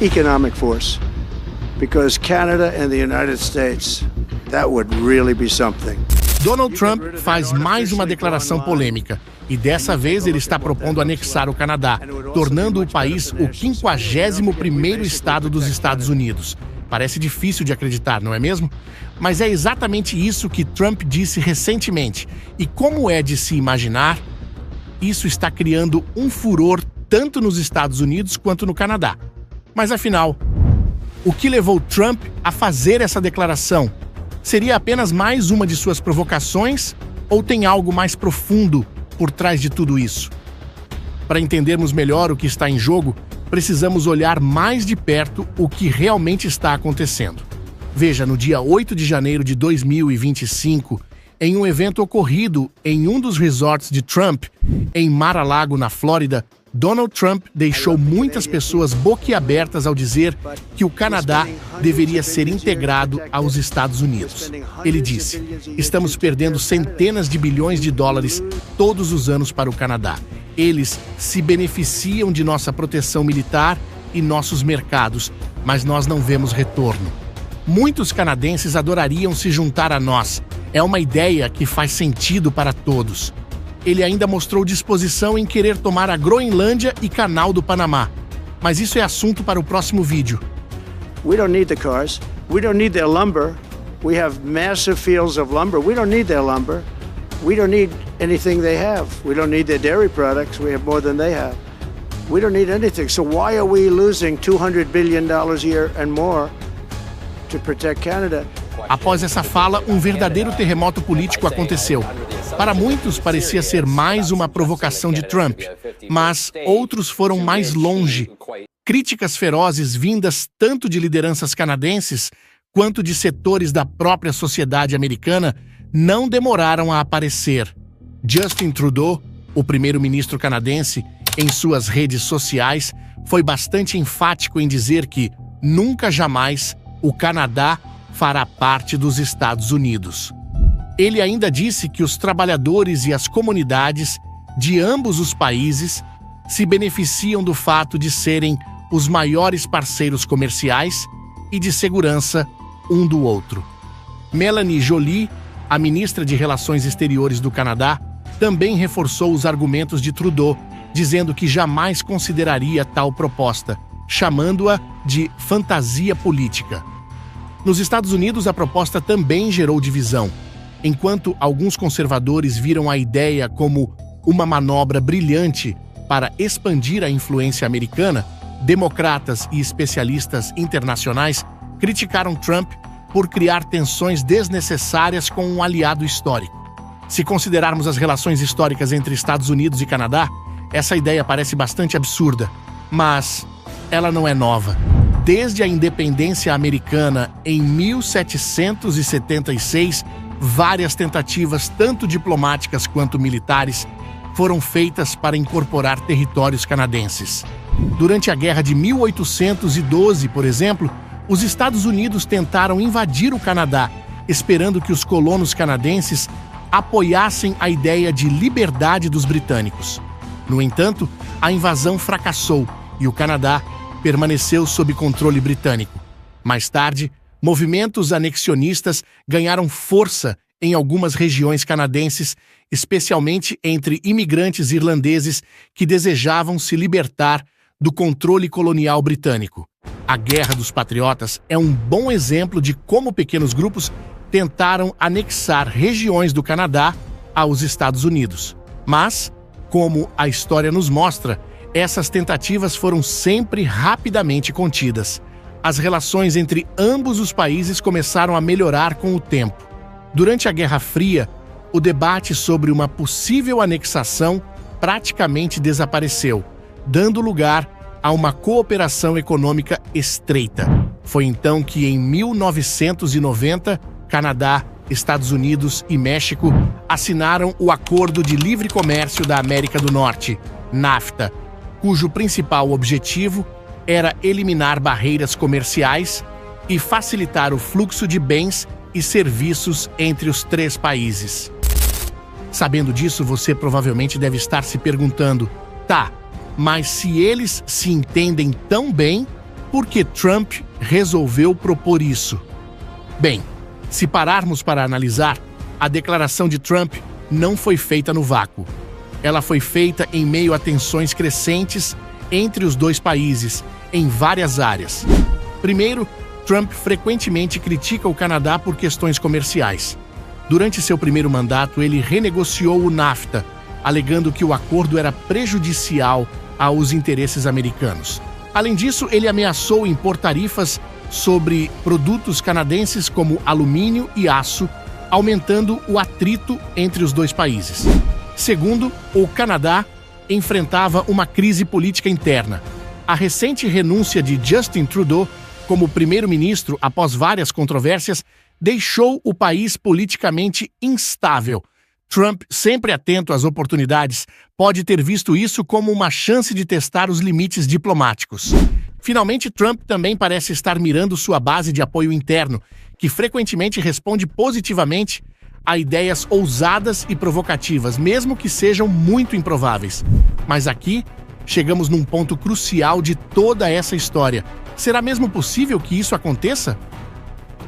economic force. Because Canada and the United States, that would really be something. Donald Trump faz mais uma declaração polêmica e dessa vez ele está propondo anexar o Canadá, tornando o país o 51º estado dos Estados Unidos. Parece difícil de acreditar, não é mesmo? Mas é exatamente isso que Trump disse recentemente. E como é de se imaginar, isso está criando um furor tanto nos Estados Unidos quanto no Canadá. Mas afinal, o que levou Trump a fazer essa declaração? Seria apenas mais uma de suas provocações ou tem algo mais profundo por trás de tudo isso? Para entendermos melhor o que está em jogo, precisamos olhar mais de perto o que realmente está acontecendo. Veja, no dia 8 de janeiro de 2025, em um evento ocorrido em um dos resorts de Trump, em Mar-a-Lago, na Flórida, Donald Trump deixou muitas pessoas boquiabertas ao dizer que o Canadá deveria ser integrado aos Estados Unidos. Ele disse: "Estamos perdendo centenas de bilhões de dólares todos os anos para o Canadá. Eles se beneficiam de nossa proteção militar e nossos mercados, mas nós não vemos retorno. Muitos canadenses adorariam se juntar a nós. É uma ideia que faz sentido para todos." Ele ainda mostrou disposição em querer tomar a Groenlândia e Canal do Panamá. Mas isso é assunto para o próximo vídeo. We don't need the cars. We don't need their lumber. We have massive fields of lumber. We don't need their lumber. We don't need anything they have. We don't need their dairy products. We have more than they have. We don't need anything. So why are we losing $200 billion a year and more to protect Canada? Após essa fala, um verdadeiro terremoto político aconteceu. Para muitos, parecia ser mais uma provocação de Trump, mas outros foram mais longe. Críticas ferozes vindas tanto de lideranças canadenses quanto de setores da própria sociedade americana não demoraram a aparecer. Justin Trudeau, o primeiro-ministro canadense, em suas redes sociais, foi bastante enfático em dizer que nunca jamais o Canadá fará parte dos Estados Unidos. Ele ainda disse que os trabalhadores e as comunidades de ambos os países se beneficiam do fato de serem os maiores parceiros comerciais e de segurança um do outro. Melanie Joly, a ministra de Relações Exteriores do Canadá, também reforçou os argumentos de Trudeau, dizendo que jamais consideraria tal proposta, chamando-a de fantasia política. Nos Estados Unidos, a proposta também gerou divisão. Enquanto alguns conservadores viram a ideia como uma manobra brilhante para expandir a influência americana, democratas e especialistas internacionais criticaram Trump por criar tensões desnecessárias com um aliado histórico. Se considerarmos as relações históricas entre Estados Unidos e Canadá, essa ideia parece bastante absurda, mas ela não é nova. Desde a independência americana em 1776, várias tentativas, tanto diplomáticas quanto militares, foram feitas para incorporar territórios canadenses. Durante a Guerra de 1812, por exemplo, os Estados Unidos tentaram invadir o Canadá, esperando que os colonos canadenses apoiassem a ideia de liberdade dos britânicos. No entanto, a invasão fracassou e o Canadá permaneceu sob controle britânico. Mais tarde, movimentos anexionistas ganharam força em algumas regiões canadenses, especialmente entre imigrantes irlandeses que desejavam se libertar do controle colonial britânico. A Guerra dos Patriotas é um bom exemplo de como pequenos grupos tentaram anexar regiões do Canadá aos Estados Unidos. Mas, como a história nos mostra, essas tentativas foram sempre rapidamente contidas. As relações entre ambos os países começaram a melhorar com o tempo. Durante a Guerra Fria, o debate sobre uma possível anexação praticamente desapareceu, dando lugar a uma cooperação econômica estreita. Foi então que, em 1990, Canadá, Estados Unidos e México assinaram o Acordo de Livre Comércio da América do Norte, NAFTA, cujo principal objetivo era eliminar barreiras comerciais e facilitar o fluxo de bens e serviços entre os três países. Sabendo disso, você provavelmente deve estar se perguntando: tá, mas se eles se entendem tão bem, Por que Trump resolveu propor isso? Bem, se pararmos para analisar, a declaração de Trump não foi feita no vácuo. Ela foi feita em meio a tensões crescentes entre os dois países, em várias áreas. Primeiro, Trump frequentemente critica o Canadá por questões comerciais. Durante seu primeiro mandato, ele renegociou o NAFTA, alegando que o acordo era prejudicial aos interesses americanos. Além disso, ele ameaçou impor tarifas sobre produtos canadenses como alumínio e aço, aumentando o atrito entre os dois países. Segundo, o Canadá enfrentava uma crise política interna. A recente renúncia de Justin Trudeau como primeiro-ministro após várias controvérsias deixou o país politicamente instável. Trump, sempre atento às oportunidades, pode ter visto isso como uma chance de testar os limites diplomáticos. Finalmente, Trump também parece estar mirando sua base de apoio interno, que frequentemente responde positivamente a ideias ousadas e provocativas, mesmo que sejam muito improváveis. Mas aqui, chegamos num ponto crucial de toda essa história. Será mesmo possível que isso aconteça?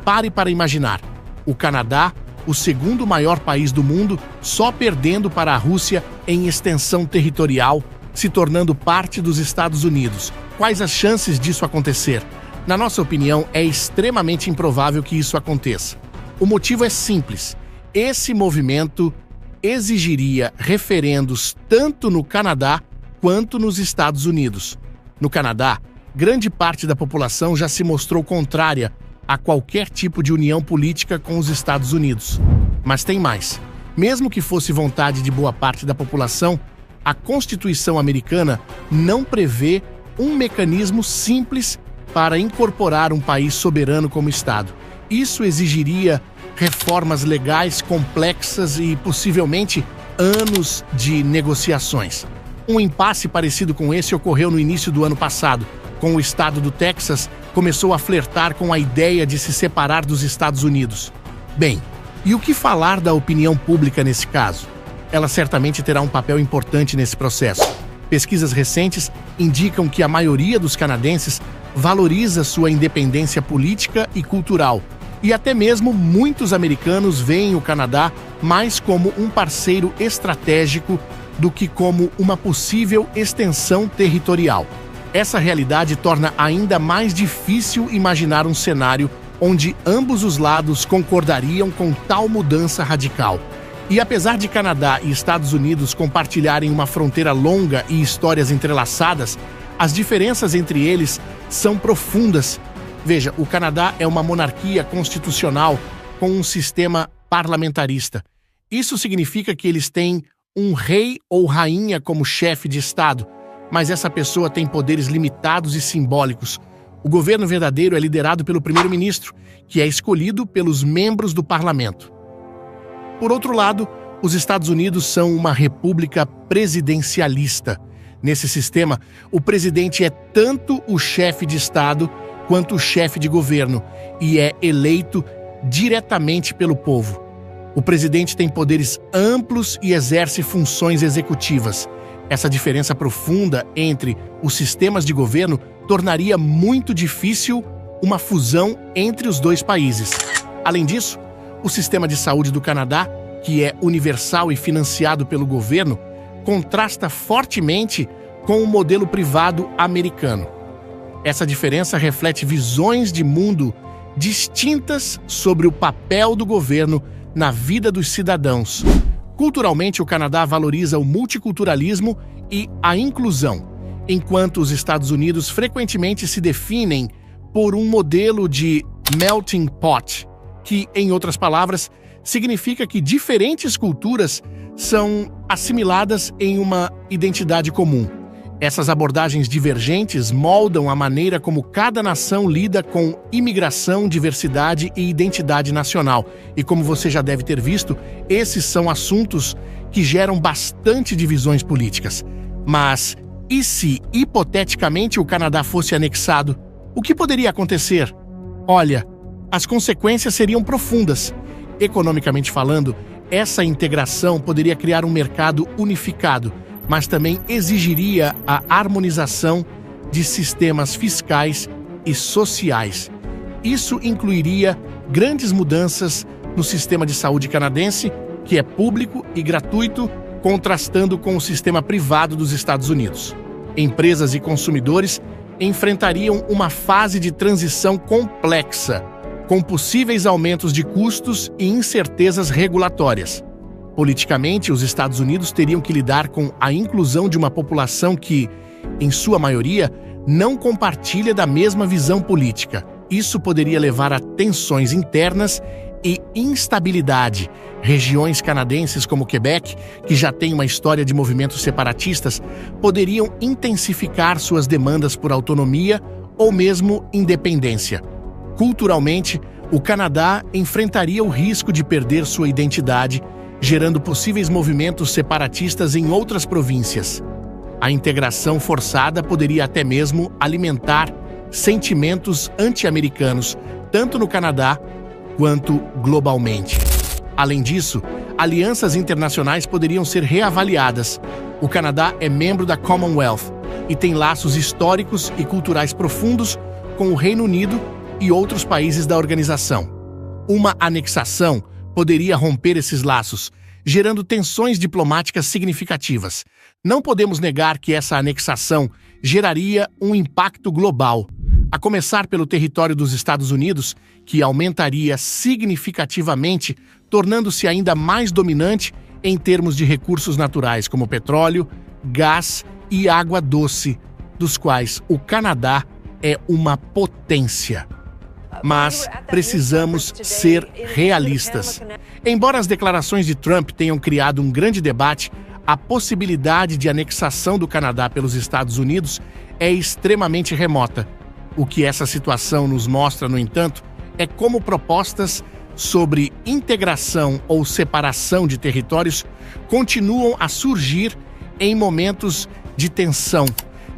Pare para imaginar. O Canadá, o segundo maior país do mundo, só perdendo para a Rússia em extensão territorial, se tornando parte dos Estados Unidos. Quais as chances disso acontecer? Na nossa opinião, é extremamente improvável que isso aconteça. O motivo é simples. Esse movimento exigiria referendos tanto no Canadá quanto nos Estados Unidos. No Canadá, grande parte da população já se mostrou contrária a qualquer tipo de união política com os Estados Unidos. Mas tem mais. Mesmo que fosse vontade de boa parte da população, a Constituição americana não prevê um mecanismo simples para incorporar um país soberano como Estado. Isso exigiria reformas legais complexas e, possivelmente, anos de negociações. Um impasse parecido com esse ocorreu no início do ano passado, com o estado do Texas começou a flertar com a ideia de se separar dos Estados Unidos. Bem, e o que falar da opinião pública nesse caso? Ela certamente terá um papel importante nesse processo. Pesquisas recentes indicam que a maioria dos canadenses valoriza sua independência política e cultural, e até mesmo muitos americanos veem o Canadá mais como um parceiro estratégico do que como uma possível extensão territorial. Essa realidade torna ainda mais difícil imaginar um cenário onde ambos os lados concordariam com tal mudança radical. E apesar de Canadá e Estados Unidos compartilharem uma fronteira longa e histórias entrelaçadas, as diferenças entre eles são profundas. Veja, o Canadá é uma monarquia constitucional com um sistema parlamentarista. Isso significa que eles têm um rei ou rainha como chefe de Estado, mas essa pessoa tem poderes limitados e simbólicos. O governo verdadeiro é liderado pelo primeiro-ministro, que é escolhido pelos membros do parlamento. Por outro lado, os Estados Unidos são uma república presidencialista. Nesse sistema, o presidente é tanto o chefe de Estado quanto o chefe de governo e é eleito diretamente pelo povo. O presidente tem poderes amplos e exerce funções executivas. Essa diferença profunda entre os sistemas de governo tornaria muito difícil uma fusão entre os dois países. Além disso, o sistema de saúde do Canadá, que é universal e financiado pelo governo, contrasta fortemente com o modelo privado americano. Essa diferença reflete visões de mundo distintas sobre o papel do governo na vida dos cidadãos. Culturalmente, o Canadá valoriza o multiculturalismo e a inclusão, enquanto os Estados Unidos frequentemente se definem por um modelo de melting pot, que, em outras palavras, significa que diferentes culturas são assimiladas em uma identidade comum. Essas abordagens divergentes moldam a maneira como cada nação lida com imigração, diversidade e identidade nacional. E como você já deve ter visto, esses são assuntos que geram bastante divisões políticas. Mas e se, hipoteticamente, o Canadá fosse anexado? O que poderia acontecer? Olha, as consequências seriam profundas. Economicamente falando, essa integração poderia criar um mercado unificado, mas também exigiria a harmonização de sistemas fiscais e sociais. Isso incluiria grandes mudanças no sistema de saúde canadense, que é público e gratuito, contrastando com o sistema privado dos Estados Unidos. Empresas e consumidores enfrentariam uma fase de transição complexa, com possíveis aumentos de custos e incertezas regulatórias. Politicamente, os Estados Unidos teriam que lidar com a inclusão de uma população que, em sua maioria, não compartilha da mesma visão política. Isso poderia levar a tensões internas e instabilidade. Regiões canadenses como Quebec, que já têm uma história de movimentos separatistas, poderiam intensificar suas demandas por autonomia ou mesmo independência. Culturalmente, o Canadá enfrentaria o risco de perder sua identidade, gerando possíveis movimentos separatistas em outras províncias. A integração forçada poderia até mesmo alimentar sentimentos anti-americanos, tanto no Canadá quanto globalmente. Além disso, alianças internacionais poderiam ser reavaliadas. O Canadá é membro da Commonwealth e tem laços históricos e culturais profundos com o Reino Unido e outros países da organização. Uma anexação poderia romper esses laços, gerando tensões diplomáticas significativas. Não podemos negar que essa anexação geraria um impacto global, a começar pelo território dos Estados Unidos, que aumentaria significativamente, tornando-se ainda mais dominante em termos de recursos naturais como petróleo, gás e água doce, dos quais o Canadá é uma potência. Mas precisamos ser realistas. Embora as declarações de Trump tenham criado um grande debate, a possibilidade de anexação do Canadá pelos Estados Unidos é extremamente remota. O que essa situação nos mostra, no entanto, é como propostas sobre integração ou separação de territórios continuam a surgir em momentos de tensão,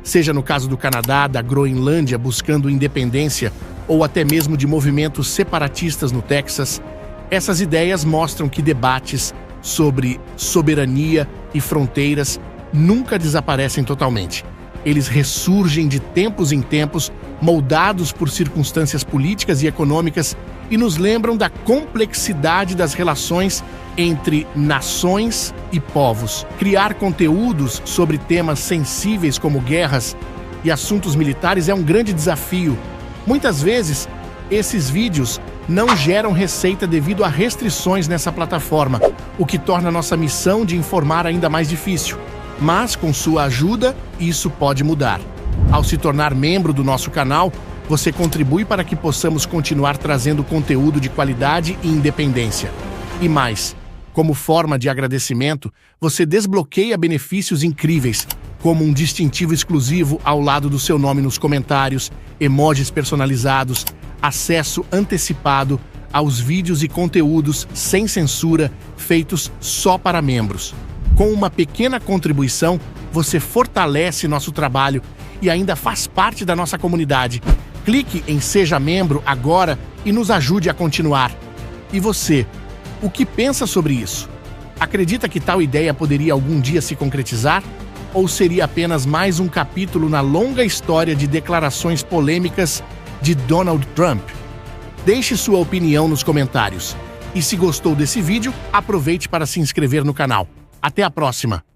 seja no caso do Canadá, da Groenlândia buscando independência ou até mesmo de movimentos separatistas no Texas. Essas ideias mostram que debates sobre soberania e fronteiras nunca desaparecem totalmente. Eles ressurgem de tempos em tempos, moldados por circunstâncias políticas e econômicas, e nos lembram da complexidade das relações entre nações e povos. Criar conteúdos sobre temas sensíveis como guerras e assuntos militares é um grande desafio. Muitas vezes, esses vídeos não geram receita devido a restrições nessa plataforma, o que torna nossa missão de informar ainda mais difícil. Mas, com sua ajuda, isso pode mudar. Ao se tornar membro do nosso canal, você contribui para que possamos continuar trazendo conteúdo de qualidade e independência. E mais, como forma de agradecimento, você desbloqueia benefícios incríveis, como um distintivo exclusivo ao lado do seu nome nos comentários, emojis personalizados, acesso antecipado aos vídeos e conteúdos sem censura feitos só para membros. Com uma pequena contribuição, você fortalece nosso trabalho e ainda faz parte da nossa comunidade. Clique em Seja Membro agora e nos ajude a continuar. E você, o que pensa sobre isso? Acredita que tal ideia poderia algum dia se concretizar? Ou seria apenas mais um capítulo na longa história de declarações polêmicas de Donald Trump? Deixe sua opinião nos comentários. E se gostou desse vídeo, aproveite para se inscrever no canal. Até a próxima!